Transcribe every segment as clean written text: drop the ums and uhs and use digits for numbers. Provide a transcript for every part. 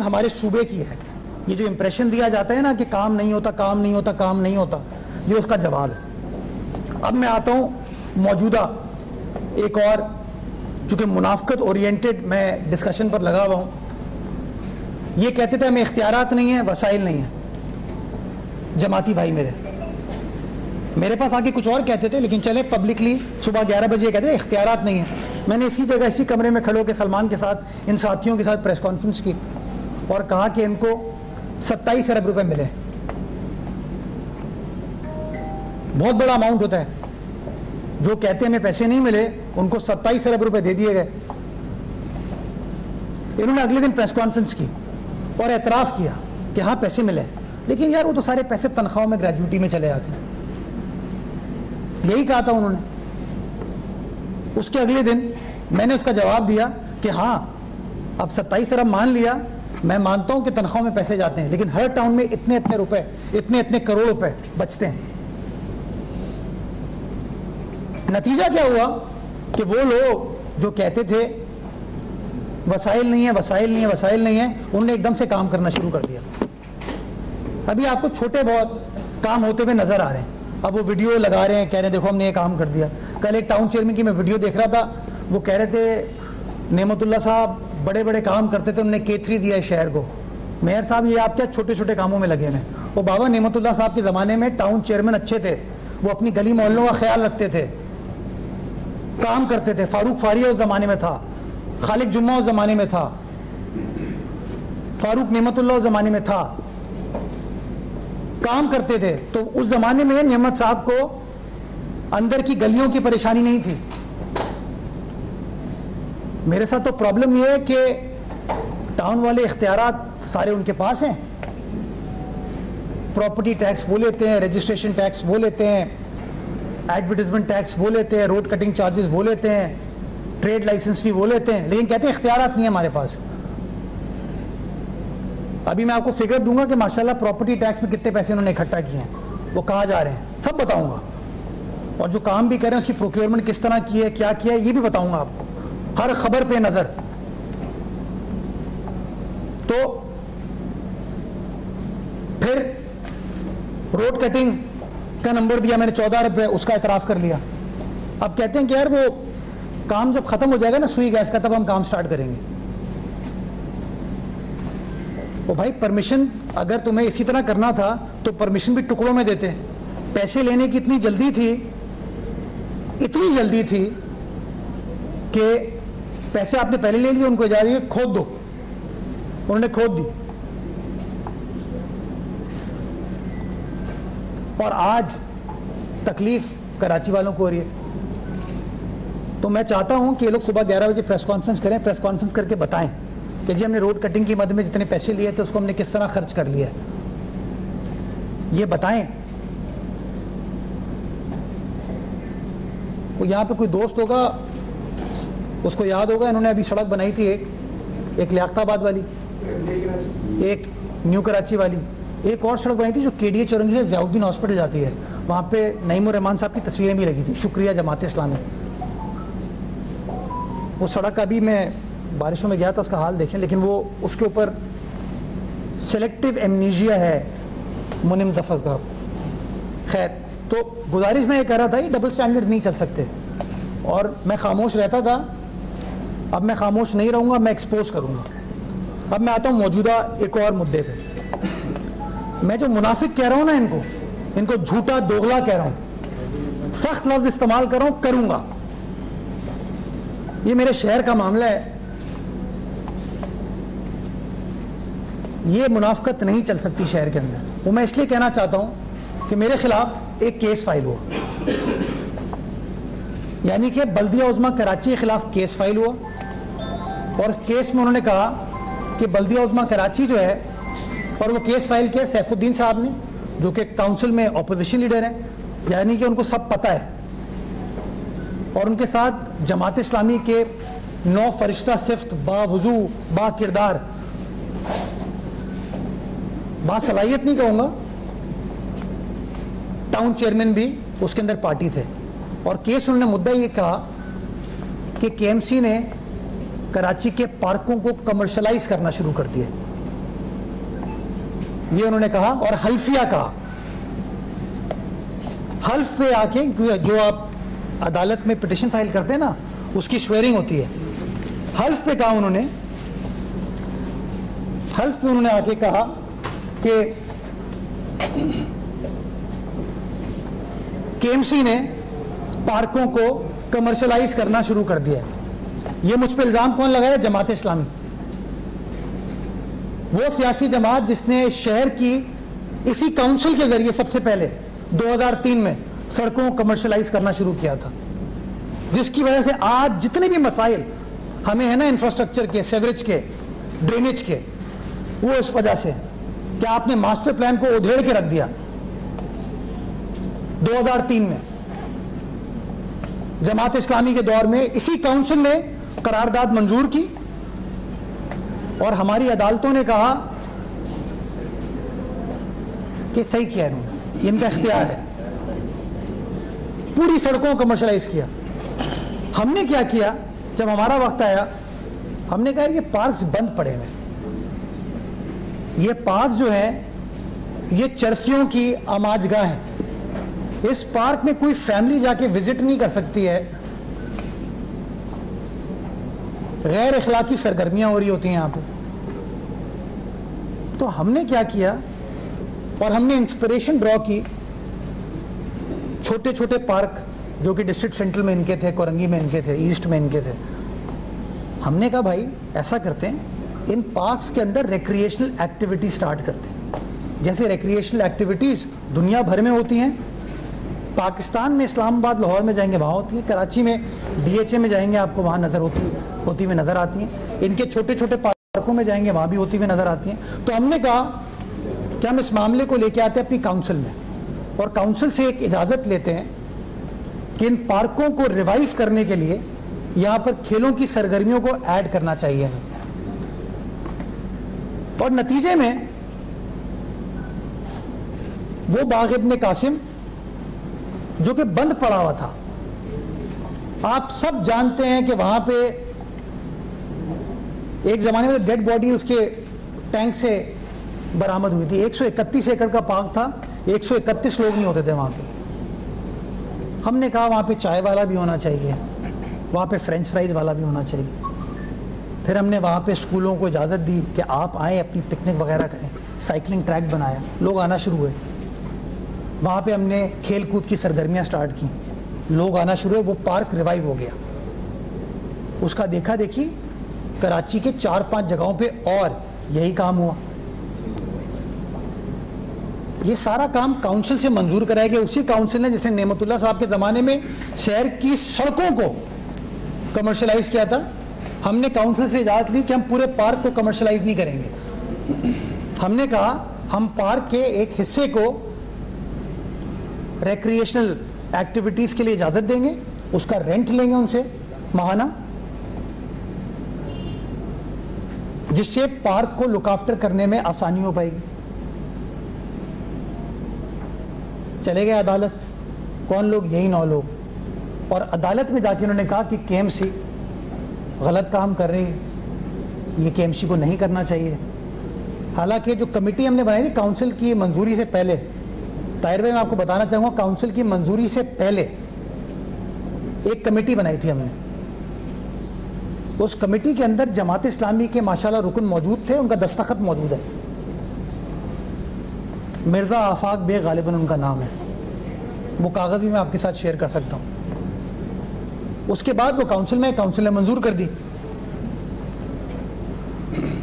हमारे सूबे की है। ये जो इंप्रेशन दिया जाता है ना कि काम नहीं होता, काम नहीं होता, काम नहीं होता, ये उसका जवाब है। अब मैं आता हूं मौजूदा एक और, चूंकि मुनाफकत ओरिएंटेड मैं डिस्कशन पर लगा हुआ हूं। ये कहते थे हमें इख्तियारात नहीं है, वसाइल नहीं है। जमाती भाई मेरे पास आके कुछ और कहते थे, लेकिन चले पब्लिकली सुबह 11 बजे कहते थे इख्तियारात नहीं है। मैंने इसी जगह इसी कमरे में खड़े होकर सलमान के साथ इन साथियों के साथ प्रेस कॉन्फ्रेंस की और कहा कि इनको 27 अरब रुपए मिले। बहुत बड़ा अमाउंट होता है। जो कहते हैं हमें पैसे नहीं मिले, उनको 27 अरब रुपए दे दिए गए। इन्होंने अगले दिन प्रेस कॉन्फ्रेंस की और एतराफ किया कि हाँ पैसे मिले, लेकिन यार वो तो सारे पैसे तनख्वाहों में, ग्रेजुइटी में चले जाते हैं। यही कहा था उन्होंने। उसके अगले दिन मैंने उसका जवाब दिया कि हाँ अब 27 अरब मान लिया, मैं मानता हूं कि तनख्वाह में पैसे जाते हैं, लेकिन हर टाउन में इतने इतने रुपए, इतने इतने करोड़ रुपए बचते हैं। नतीजा क्या हुआ कि वो लोग जो कहते थे वसाइल नहीं है, वसाइल नहीं है, वसाइल नहीं है, उन्होंने एकदम से काम करना शुरू कर दिया। अभी आपको छोटे बहुत काम होते हुए नजर आ रहे हैं। अब वो वीडियो लगा रहे हैं, कह रहे हैं देखो हमने ये काम कर दिया। कल एक टाउन चेयरमैन की मैं वीडियो देख रहा था, वो कह रहे थे नेमतुल्लाह साहब बड़े बड़े काम करते थे, उन्होंने K3 दिया है शहर को। मेयर साहब ये आप क्या छोटे छोटे कामों में लगे हैं? वो बाबा नेमतुल्लाह साहब के ज़माने में टाउन चेयरमैन अच्छे थे, वो अपनी गली मोहल्लों का ख्याल रखते थे, काम करते थे। फारूक फारिया उस ज़माने में था, खालिक जुम्मा उस ज़माने में था, फारूक नेमतुल्लाह उस ज़माने में था, काम करते थे। तो उस ज़माने में नेमत साहब को अंदर की गलियों की परेशानी नहीं थी। मेरे साथ तो प्रॉब्लम यह है कि टाउन वाले इख्तियारात सारे उनके पास हैं। प्रॉपर्टी टैक्स वो लेते हैं, रजिस्ट्रेशन टैक्स वो लेते हैं, एडवर्टाइजमेंट टैक्स वो लेते हैं, रोड कटिंग चार्जेस वो लेते हैं, ट्रेड लाइसेंस भी वो लेते हैं, लेकिन कहते हैं इख्तियारात नहीं है हमारे पास। अभी मैं आपको फिगर दूंगा कि माशाल्लाह प्रॉपर्टी टैक्स में कितने पैसे उन्होंने इकट्ठा किए हैं, वो कहाँ जा रहे हैं, सब बताऊंगा। और जो काम भी कर रहे हैं उसकी प्रोक्योरमेंट किस तरह की है, क्या किया है, ये भी बताऊंगा आपको, हर खबर पे नजर। तो फिर रोड कटिंग का नंबर दिया मैंने 14 अरब, उसका इतराफ कर लिया। अब कहते हैं कि यार वो काम जब खत्म हो जाएगा ना सुई गैस का, तब हम काम स्टार्ट करेंगे। वो भाई परमिशन अगर तुम्हें इसी तरह करना था तो परमिशन भी टुकड़ों में देते। पैसे लेने की इतनी जल्दी थी, इतनी जल्दी थी कि पैसे आपने पहले ले लिए, उनको इजाजत खोद दो, उन्होंने खोद दी। और आज तकलीफ कराची वालों को हो रही है। तो मैं चाहता हूं कि ये लोग सुबह 11 बजे प्रेस कॉन्फ्रेंस करें, प्रेस कॉन्फ्रेंस करके बताएं कि जी हमने रोड कटिंग की मद में जितने पैसे लिए थे उसको हमने किस तरह खर्च कर लिया है, ये बताएं। वो यहाँ पे कोई दोस्त होगा, उसको याद होगा, इन्होंने अभी सड़क बनाई थी, एक लियाकताबाद वाली, एक न्यू कराची वाली, एक और सड़क बनाई थी जो KDA चौरंगी से ज़ियाउद्दीन हॉस्पिटल जाती है। वहाँ पे नईमुर रहमान साहब की तस्वीरें भी लगी थी, शुक्रिया जमात इस्लामी। वो सड़क अभी मैं बारिशों में गया था, उसका हाल देखें, लेकिन वो उसके ऊपर सेलेक्टिव एमनीजिया है मुनिम जफर का। खैर, तो गुजारिश में ये कह रहा था ये डबल स्टैंडर्ड नहीं चल सकते, और मैं खामोश रहता था। अब मैं खामोश नहीं रहूंगा, मैं एक्सपोज करूंगा। अब मैं आता हूं मौजूदा एक और मुद्दे पे। मैं जो मुनाफिक कह रहा हूं ना, इनको झूठा दोगला कह रहा हूं, सख्त लफ्ज इस्तेमाल कर रहा हूं, करूंगा। ये मेरे शहर का मामला है, ये मुनाफिकत नहीं चल सकती शहर के अंदर। वो मैं इसलिए कहना चाहता हूं कि मेरे खिलाफ एक केस फाइल हुआ, यानी कि बल्दिया उज़्मा कराची के खिलाफ केस फाइल हुआ, और केस में उन्होंने कहा कि बल्दिया उज़्मा कराची जो है, और वो केस फाइल किया सैफुद्दीन साहब ने, जो कि काउंसिल में ऑपोजिशन लीडर हैं, यानी कि उनको सब पता है, और उनके साथ जमात इस्लामी के 9 फरिश्ता सिफ्त, बावुजू, बा किरदार, बासलाहियत नहीं कहूंगा, टाउन चेयरमैन भी उसके अंदर पार्टी थे। और केस उन्होंने मुद्दा ये कहा कि KMC ने कराची के पार्कों को कमर्शलाइज करना शुरू कर दिया। ये उन्होंने कहा, और हल्फिया कहा। हल्फ पे आके, जो आप अदालत में पिटिशन फाइल करते हैं ना, उसकी स्वेरिंग होती है। हल्फ पे कहा उन्होंने, हल्फ पे उन्होंने आके कहा कि केएमसी ने पार्कों को कमर्शियलाइज करना शुरू कर दिया। ये मुझ पे इल्जाम कौन लगाया? जमात इस्लामी, वो सियासी जमात जिसने शहर की इसी काउंसिल के जरिए सबसे पहले 2003 में सड़कों को कमर्शियलाइज करना शुरू किया था, जिसकी वजह से आज जितने भी मसाइल हमें है ना, इंफ्रास्ट्रक्चर के, सेवरेज के, ड्रेनेज के, वो इस वजह से कि आपने मास्टर प्लान को उधेड़ के रख दिया 2003 में। जमात इस्लामी के दौर में इसी काउंसिल ने करारदाद मंजूर की और हमारी अदालतों ने कहा कि सही किया इन्होंने, इनका इख्तियार है, पूरी सड़कों को कमर्शियलाइज किया। हमने क्या किया, जब हमारा वक्त आया, हमने कहा ये पार्क्स बंद पड़े हैं, ये पार्क जो है ये चरसियों की आमाजगाह है, इस पार्क में कोई फैमिली जाके विजिट नहीं कर सकती है, गैर इखलाकी सरगर्मियां हो रही होती हैं यहां पे। तो हमने क्या किया, और हमने इंस्पिरेशन ड्रॉ की छोटे छोटे पार्क जो कि डिस्ट्रिक्ट सेंट्रल में इनके थे, कोरंगी में इनके थे, ईस्ट में इनके थे। हमने कहा भाई ऐसा करते हैं, इन पार्क्स के अंदर रिक्रिएशनल एक्टिविटी स्टार्ट करते हैं। जैसे रिक्रिएशनल एक्टिविटीज दुनिया भर में होती हैं, पाकिस्तान में इस्लामाबाद, लाहौर में जाएंगे वहाँ होती है, कराची में DHA में जाएंगे आपको वहाँ नज़र होती हुई नज़र आती हैं, इनके छोटे छोटे पार्कों में जाएंगे वहाँ भी होती हुई नज़र आती हैं। तो हमने कहा कि हम इस मामले को लेके आते हैं अपनी काउंसिल में, और काउंसिल से एक इजाज़त लेते हैं कि इन पार्कों को रिवाइव करने के लिए यहाँ पर खेलों की सरगर्मियों को ऐड करना चाहिए। और नतीजे में वो बाग इब्ने कासिम जो कि बंद पड़ा हुआ था, आप सब जानते हैं कि वहां पे एक जमाने में डेड बॉडी उसके टैंक से बरामद हुई थी। 131 एकड़ का पार्क था, 131 लोग नहीं होते थे वहां पे। हमने कहा वहां पे चाय वाला भी होना चाहिए, वहां पे फ्रेंच फ्राइज वाला भी होना चाहिए। फिर हमने वहां पे स्कूलों को इजाज़त दी कि आप आए, अपनी पिकनिक वगैरह करें, साइकिलिंग ट्रैक बनाया, लोग आना शुरू हुए। वहाँ पे हमने खेल कूद की सरगर्मियाँ स्टार्ट की, लोग आना शुरू हुए, वो पार्क रिवाइव हो गया। उसका देखा देखी कराची के 4-5 जगहों पे और यही काम हुआ। ये सारा काम काउंसिल से मंजूर कराया गया, उसी काउंसिल ने जिसने नेमतुल्लाह साहब के ज़माने में शहर की सड़कों को कमर्शियलाइज किया था। हमने काउंसिल से इजाज़त ली कि हम पूरे पार्क को कमर्शियलाइज नहीं करेंगे। हमने कहा हम पार्क के एक हिस्से को रिक्रिएशनल एक्टिविटीज के लिए इजाजत देंगे, उसका रेंट लेंगे उनसे माहाना, जिससे पार्क को लुक आफ्टर करने में आसानी हो पाएगी। चले गए अदालत, कौन लोग? यही 9 लोग। और अदालत में जाके उन्होंने कहा कि केएमसी गलत काम कर रही है, ये केएमसी को नहीं करना चाहिए। हालांकि जो कमेटी हमने बनाई थी काउंसिल की मंजूरी से पहले, ताहिर भाई मैं आपको बताना चाहूंगा, काउंसिल की मंजूरी से पहले एक कमेटी बनाई थी हमने। उस कमेटी के अंदर जमात इस्लामी के माशाल्लाह रुकन मौजूद थे, उनका दस्तखत मौजूद है, मिर्जा आफाक बेग गालिबन उनका नाम है, वो कागज भी मैं आपके साथ शेयर कर सकता हूँ। उसके बाद वो काउंसिल ने मंजूर कर दी।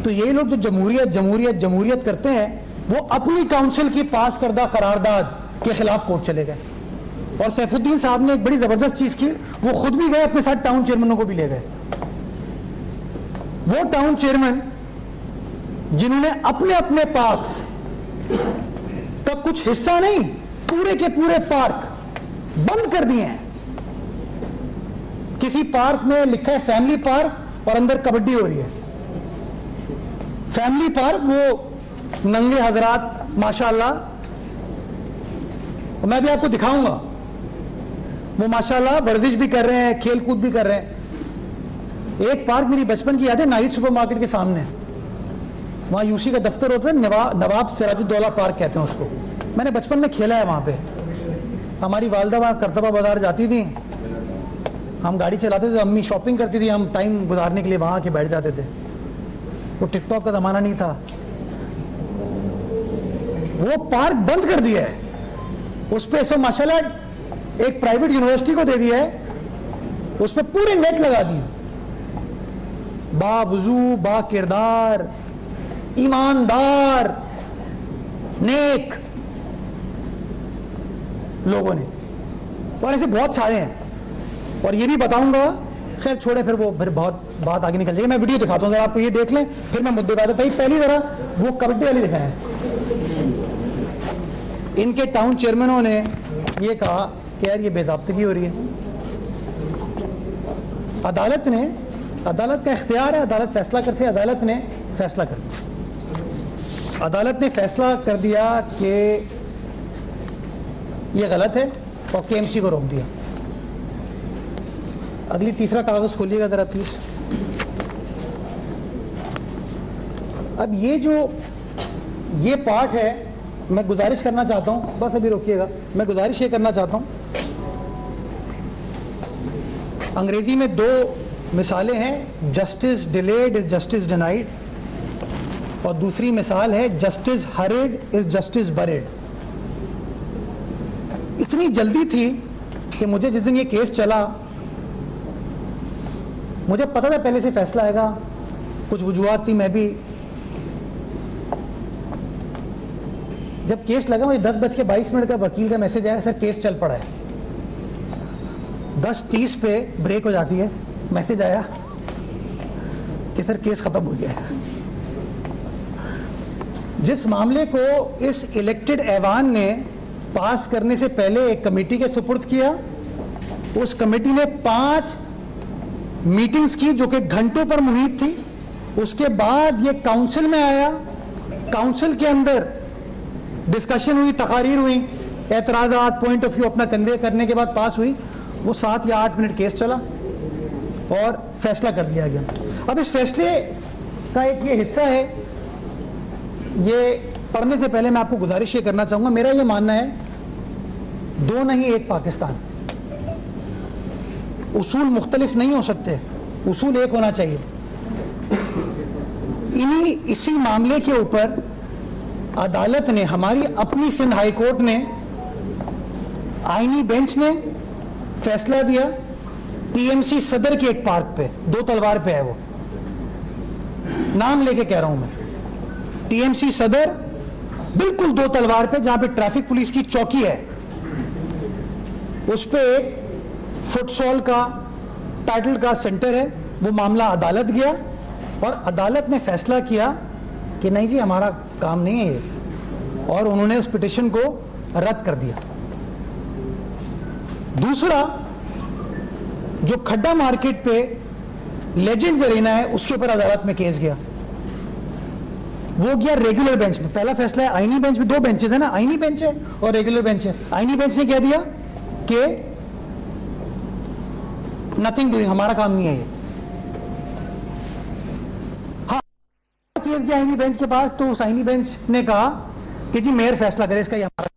तो ये लोग जो जमहूरियत जमहूरियत जमहूरियत करते हैं, वो अपनी काउंसिल की पास करदा करारदाद के खिलाफ कोर्ट चले गए। और सैफुद्दीन साहब ने एक बड़ी जबरदस्त चीज की, वो खुद भी गए, अपने साथ टाउन चेयरमैनों को भी ले गए। वो टाउन चेयरमैन जिन्होंने अपने अपने पार्क्स का कुछ हिस्सा नहीं, पूरे के पूरे पार्क बंद कर दिए हैं। किसी पार्क में लिखा है फैमिली पार्क और अंदर कबड्डी हो रही है। फैमिली पार्क, वो नंगे हजरात माशाल्लाह, मैं भी आपको दिखाऊंगा, वो माशाल्लाह वर्जिश भी कर रहे हैं, खेल कूद भी कर रहे हैं। एक पार्क मेरी बचपन की याद है, नाहिद सुपरमार्केट के सामने, वहाँ यूसी का दफ्तर होता है, नवाब सिराजुद्दौला पार्क कहते हैं उसको। मैंने बचपन में खेला है वहाँ पे। हमारी वालदा वहाँ करतबा बाजार जाती थी, हम गाड़ी चलाते थे, अम्मी शॉपिंग करती थी, हम टाइम गुजारने के लिए वहाँ आके बैठ जाते थे। वो टिकटॉक का ज़माना नहीं था। वो पार्क बंद कर दिया है, उस पर ऐसा माशाल्लाह एक प्राइवेट यूनिवर्सिटी को दे दिया है, उस पर पूरे नेट लगा दिए। बावजू, बा किरदार, ईमानदार, नेक लोगों ने, और ऐसे बहुत सारे हैं। और ये भी बताऊंगा, खैर छोड़े, फिर बहुत बात आगे निकल जाएगी। मैं वीडियो दिखाता हूं, जरा आपको ये देख लें, फिर मैं मुद्दे बात भाई। पहली जरा वो कबड्डी वाली दिखाएं। इनके टाउन चेयरमैनों ने ये कहा कि यार ये बेज़ाब्तगी हो रही है। अदालत का इख्तियार है, अदालत फैसला करती है। अदालत ने फैसला कर दिया। अदालत ने फैसला कर दिया कि ये गलत है और केएमसी को रोक दिया। अगली तीसरा कागज खोलिएगा जरा प्लीज। अब ये पार्ट है, मैं गुजारिश करना चाहता हूं, बस अभी रोकिएगा, मैं गुजारिश ये करना चाहता हूं। अंग्रेजी में दो मिसालें हैं, justice delayed is justice denied, और दूसरी मिसाल है justice hurried is justice buried. इतनी जल्दी थी कि मुझे जिस दिन ये केस चला, मुझे पता था पहले से फैसला आएगा, कुछ वजूहात थी, मैं भी जब केस लगा मुझे 10:22 का वकील का मैसेज आया, सर केस चल पड़ा है। 10:30 पे ब्रेक हो जाती है, मैसेज आया कि सर केस खत्म हो गया है। जिस मामले को इस इलेक्टेड ऐवान ने पास करने से पहले एक कमेटी के सुपुर्द किया, उस कमेटी ने 5 मीटिंग्स की जो कि घंटों पर मुहित थी। उसके बाद ये काउंसिल में आया, काउंसिल के अंदर डिस्कशन हुई, तकारीर हुई, एतराज़ात, पॉइंट ऑफ व्यू अपना कन्वे करने के बाद पास हुई। वो 7 या 8 मिनट केस चला और फैसला कर दिया गया। अब इस फैसले का एक ये हिस्सा है, ये पढ़ने से पहले मैं आपको गुजारिश ये करना चाहूंगा, मेरा ये मानना है दो नहीं एक पाकिस्तान, उसूल मुख्तलिफ नहीं हो सकते, उसूल एक होना चाहिए। इसी मामले के ऊपर अदालत ने, हमारी अपनी सिंध हाई कोर्ट ने, आईनी बेंच ने फैसला दिया। टीएमसी सदर के एक पार्क पे, 2 तलवार पे है, वो नाम लेके कह रहा हूं मैं, टीएमसी सदर बिल्कुल 2 तलवार पे, जहां पे ट्रैफिक पुलिस की चौकी है, उस पे एक फुटसॉल का टाइटल का सेंटर है। वो मामला अदालत गया और अदालत ने फैसला किया कि नहीं जी हमारा काम नहीं है ये, और उन्होंने उस पिटिशन को रद्द कर दिया। दूसरा, जो खड्डा मार्केट पे लेजेंड अरीना है, उसके ऊपर अदालत में केस गया, वो गया रेगुलर बेंच पे। पहला फैसला है आईनी बेंच में, 2 बेंचेस है ना, आईनी बेंच है और रेगुलर बेंच है। आईनी बेंच ने कह दिया कि नथिंग डूइंग, हमारा काम नहीं है ये। हाँ, केस गया आईनी बेंच के पास, तो उस आईनी बेंच ने कहा कि जी मेयर फैसला करे, इसका ये हमारा